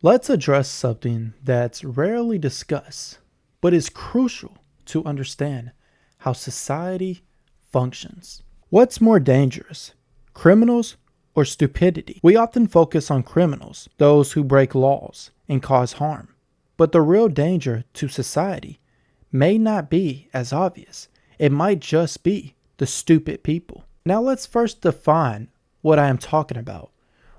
Let's address something that's rarely discussed, but is crucial to understand how society functions. What's more dangerous, criminals or stupidity? We often focus on criminals, those who break laws and cause harm. But the real danger to society may not be as obvious. It might just be the stupid people. Now let's first define what I am talking about.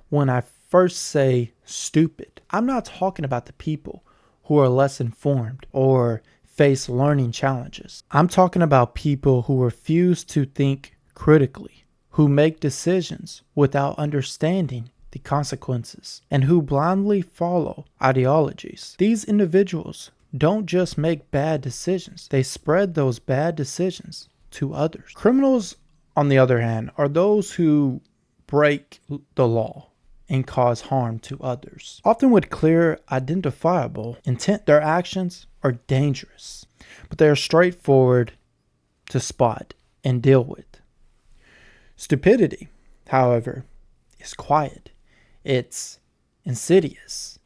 When I first say stupid, I'm not talking about the people who are less informed or face learning challenges. I'm talking about people who refuse to think critically, who make decisions without understanding the consequences, and who blindly follow ideologies. These individuals don't just make bad decisions, they spread those bad decisions to others. Criminals, on the other hand, are those who break the law and cause harm to others, often with clear, identifiable intent. Their actions are dangerous, but they are straightforward to spot and deal with. Stupidity, however, is quiet. It's insidious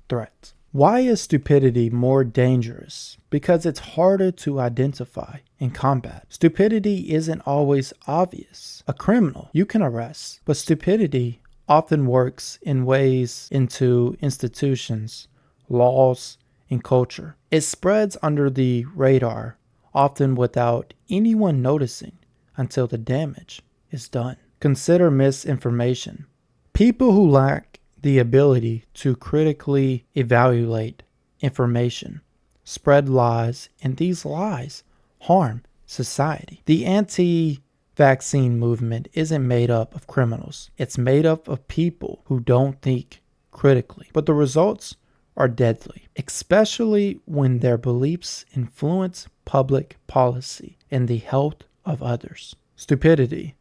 threat. Why is stupidity more dangerous? Because it's harder to identify and combat. Stupidity isn't always obvious. A criminal you can arrest, but stupidity often works in ways into institutions, laws, and culture. It spreads under the radar, often without anyone noticing until the damage is done. Consider misinformation. People who lack the ability to critically evaluate information spread lies, and these lies harm society. The anti-vaccine movement isn't made up of criminals. It's made up of people who don't think critically. But the results are deadly, especially when their beliefs influence public policy and the health of others. Stupidity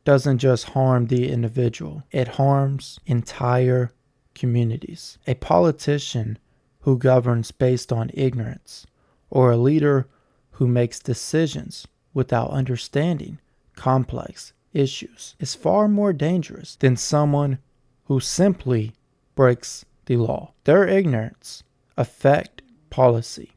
doesn't just harm the individual, it harms entire communities. A politician who governs based on ignorance, or a leader who makes decisions without understanding complex issues, is far more dangerous than someone who simply breaks the law. Their ignorance affects policy,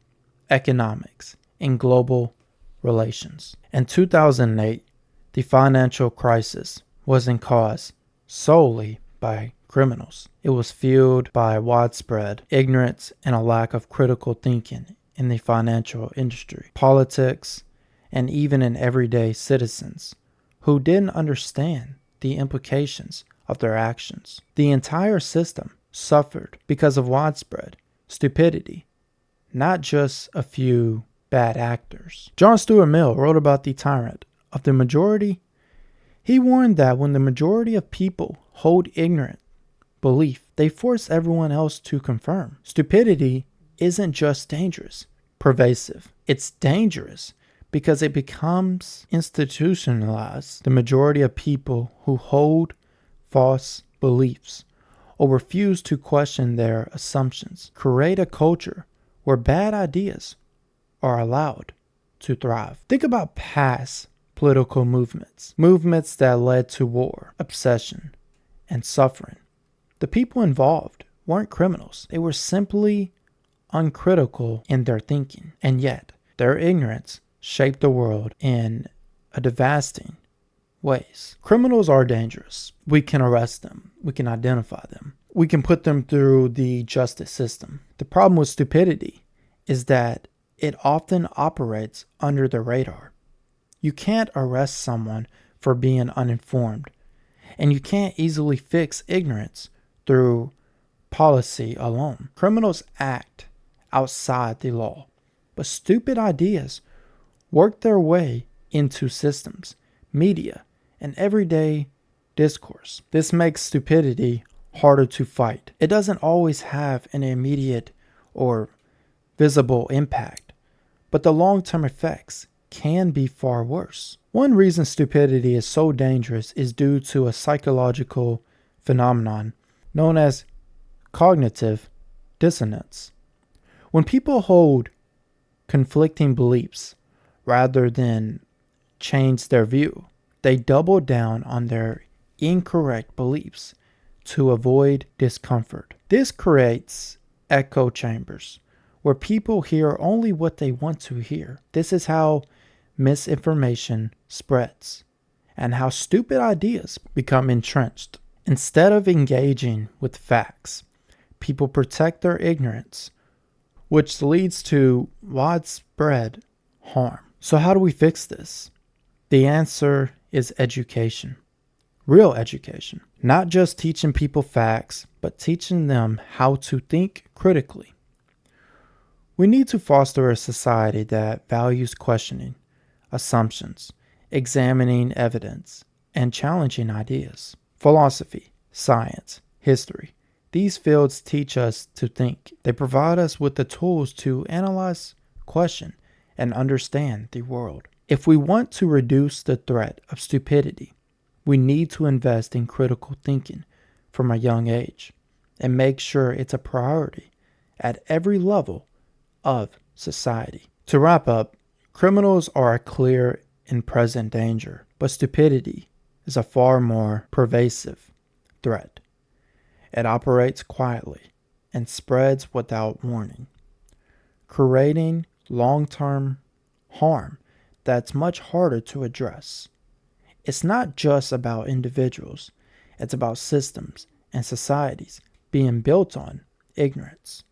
economics, and global relations. In 2008, the financial crisis wasn't caused solely by criminals. It was fueled by widespread ignorance and a lack of critical thinking in the financial industry, politics, and even in everyday citizens who didn't understand the implications of their actions. The entire system suffered because of widespread stupidity, not just a few bad actors. John Stuart Mill wrote about the tyrant of the majority. He warned that when the majority of people hold ignorant belief, they force everyone else to confirm. Stupidity isn't just dangerous, pervasive. It's dangerous because it becomes institutionalized. The majority of people who hold false beliefs or refuse to question their assumptions create a culture where bad ideas are allowed to thrive. Think about past political movements that led to war, obsession, and suffering. The people involved weren't criminals. They were simply uncritical in their thinking, and yet their ignorance shaped the world in a devastating ways. Criminals are dangerous. We can arrest them. We can identify them. We can put them through the justice system. The problem with stupidity is that it often operates under the radar. You can't arrest someone for being uninformed, and you can't easily fix ignorance through policy alone. Criminals act outside the law, but stupid ideas work their way into systems, media, and everyday discourse. This makes stupidity harder to fight. It doesn't always have an immediate or visible impact, but the long-term effects can be far worse. One reason stupidity is so dangerous is due to a psychological phenomenon known as cognitive dissonance. When people hold conflicting beliefs rather than change their view, they double down on their incorrect beliefs to avoid discomfort. This creates echo chambers where people hear only what they want to hear. This is how misinformation spreads and how stupid ideas become entrenched. Instead of engaging with facts, people protect their ignorance, which leads to widespread harm. So how do we fix this? The answer is education. Real education. Not just teaching people facts, but teaching them how to think critically. We need to foster a society that values questioning, assumptions, examining evidence, and challenging ideas. Philosophy, science, history. These fields teach us to think. They provide us with the tools to analyze, question, and understand the world. If we want to reduce the threat of stupidity, we need to invest in critical thinking from a young age and make sure it's a priority at every level of society. To wrap up, criminals are a clear and present danger, but stupidity is a far more pervasive threat. It operates quietly and spreads without warning, creating long-term harm that's much harder to address. It's not just about individuals, it's about systems and societies being built on ignorance.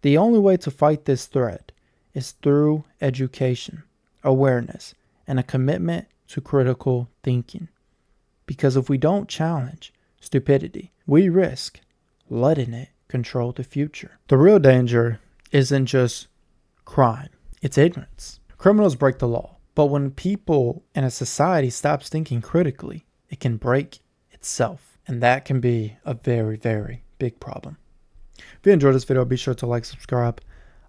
The only way to fight this threat is through education, awareness, and a commitment to critical thinking. Because if we don't challenge stupidity, we risk letting it control the future. The real danger isn't just crime, it's ignorance. Criminals break the law, but when people in a society stops thinking critically, it can break itself. And that can be a very, very big problem. If you enjoyed this video, be sure to like, subscribe.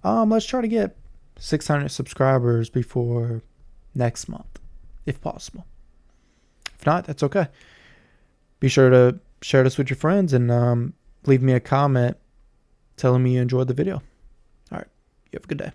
Let's try to get 600 subscribers before next month, if possible. If not, that's okay. Be sure to share this with your friends and leave me a comment telling me you enjoyed the video. All right. You have a good day.